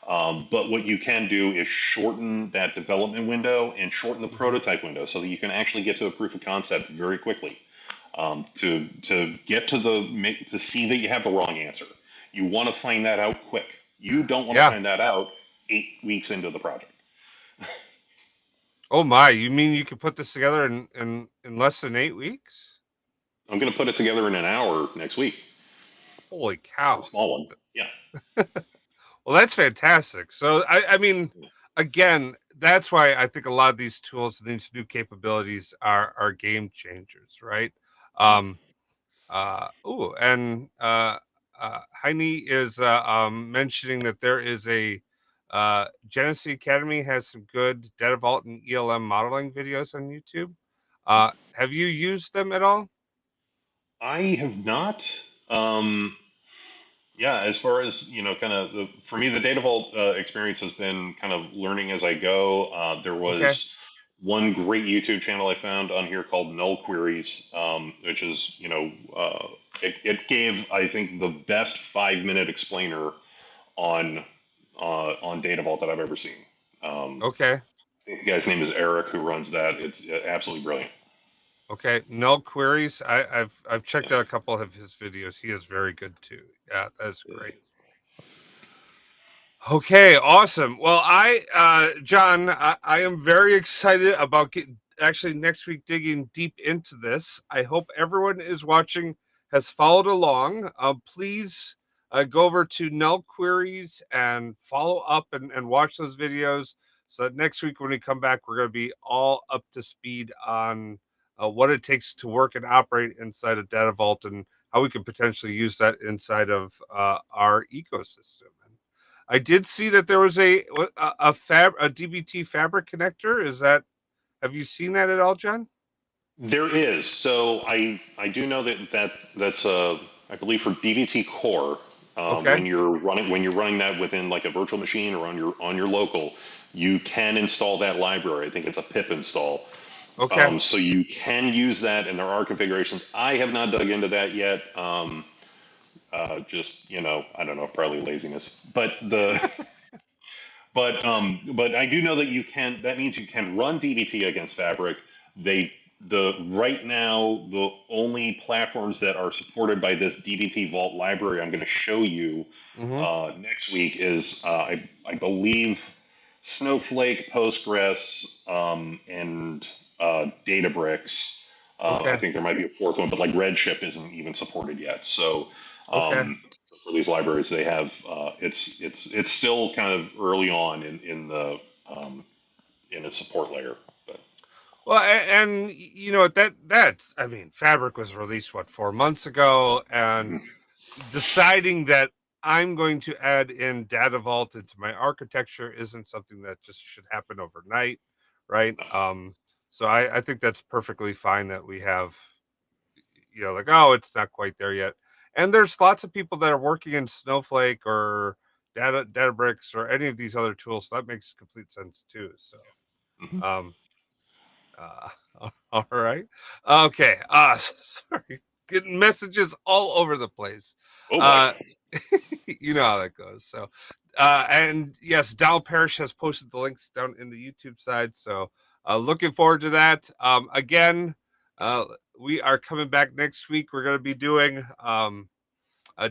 But what you can do is shorten that development window and shorten the mhm. prototype window so that you can actually get to a proof of concept very quickly. To get to see that you have the wrong answer. You want to find that out quick. You don't want to Yeah. find that out 8 weeks into the project. Oh my, you mean you could put this together in less than 8 weeks? I'm going to put it together in an hour next week. Holy A cow. small one. Yeah. Well, that's fantastic. So I mean, again, that's why I think a lot of these tools and these new capabilities are game changers, right? Um and Heine is mentioning that there is a Genesee Academy has some good Data Vault and ELM modeling videos on YouTube. Have you used them at all? I have not. Yeah, as far as kind of for me, the Data Vault experience has been kind of learning as I go. There Okay. was one great YouTube channel I found on here called Null Queries, which is it gave, I think, the best 5 minute explainer on Data Vault that I've ever seen. Okay. I think the guy's name is Eric, who runs that. It's absolutely brilliant. Okay. Null queries. I've checked Yeah. out a couple of his videos. He is very good too. Yeah, that's great. Okay, awesome. Well, John, I am very excited about actually next week digging deep into this. I hope everyone is watching has followed along. Please go over to Null Queries and follow up and watch those videos so that next week when we come back, we're going to be all up to speed on what it takes to work and operate inside of Data Vault and how we can potentially use that inside of our ecosystem. I did see that there was a DBT fabric connector. Have you seen that at all, John? There is. So I do know that's I believe for DVT core, Okay. when you're running that within like a virtual machine or on your local, you can install that library. I think it's a pip install. Okay. So you can use that, and there are configurations. I have not dug into that yet. Just I don't know, probably laziness. But I do know that you can. That means you can run DBT against Fabric. The right now the only platforms that are supported by this DBT Vault library I'm going to show you Mm-hmm. next week is I believe Snowflake, Postgres, and Databricks. I Okay. think there might be a fourth one, but like Redshift isn't even supported yet. Okay. So for these libraries, they have it's still kind of early on um, in its support layer. But Well, and you know that's I mean, Fabric was released 4 months ago, and mhm, deciding that I'm going to add in Data Vault into my architecture isn't something that just should happen overnight, right? no. So I think that's perfectly fine that we have like, oh, it's not quite there yet. And there's lots of people that are working in Snowflake or Databricks or any of these other tools. So that makes complete sense too. So, Mhm. um, uh, all right. Okay. Sorry. Getting messages all over the place. Oh boy. Uh, you know how that goes. So, and yes, Dal Parrish has posted the links down in the YouTube side. So, looking forward to that. Again, uh, we are coming back next week. We're going to be doing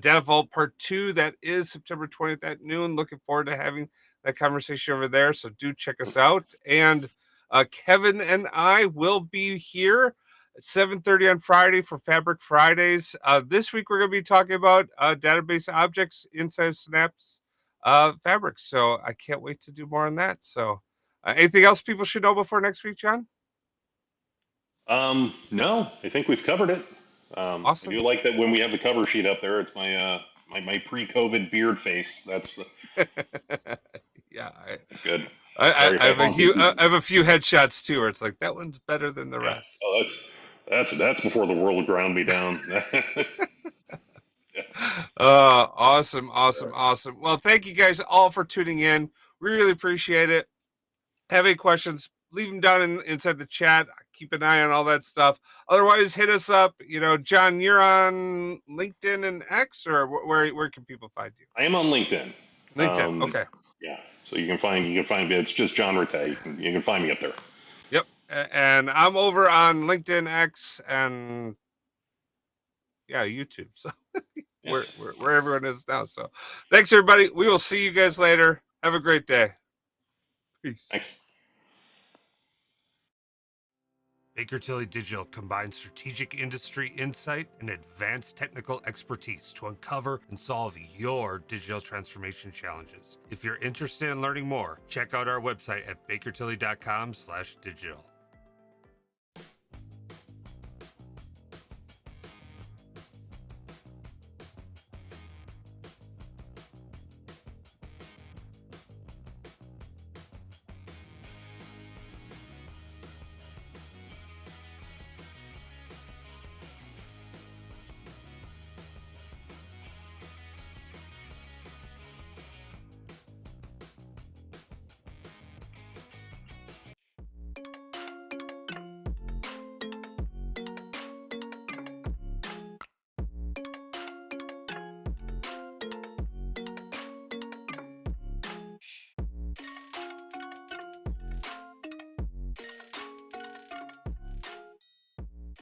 Data Vault Part 2. That is September 20th at noon. Looking forward to having that conversation over there. So, do check us out. And Kevin and I will be here at 7:30 on Friday for Fabric Fridays. This week we're going to be talking about database objects inside Synapse Fabric. So I can't wait to do more on that. So anything else people should know before next week, John? No, I think we've covered it. I Awesome. do like that when we have the cover sheet up there. It's my pre-COVID beard face. Yeah, That's good. I, Sorry if I I have a honked at I people. have a few headshots too, where it's like that one's better than the Yeah. Oh, rest. that's before the world ground me down. Yeah. Awesome, awesome, awesome. Well, thank you guys all for tuning in. We really appreciate it. Have any questions? Leave them down inside the chat. Keep an eye on all that stuff. Otherwise, hit us up. John, you're on LinkedIn and X, or where can people find you? I am on LinkedIn. LinkedIn. Okay. Yeah, so you can find me. It's just John Ratte. You can find me up there. Yep. And I'm over on LinkedIn, X, and yeah, YouTube. So Yeah, where everyone is now. So thanks everybody. We will see you guys later. Have a great day. Peace. thanks. Baker Tilly Digital combines strategic industry insight and advanced technical expertise to uncover and solve your digital transformation challenges. If you're interested in learning more, check out our website at bakertilly.com/digital.